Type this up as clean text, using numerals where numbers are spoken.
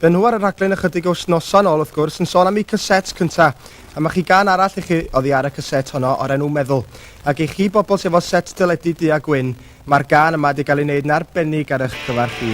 Fe nhw ar y rhaglen ychydig wythnosau ôl wrth gwrs yn sôn am eu casets cyntaf. A mae chi gan arall i chi oddi ar y caset honno o'r enw Meddwl. Ac i chi bobl sydd efo set dyledu du a gwyn, mae'r gan yma wedi cael ei wneud yn arbennig ar eich cyfer chi.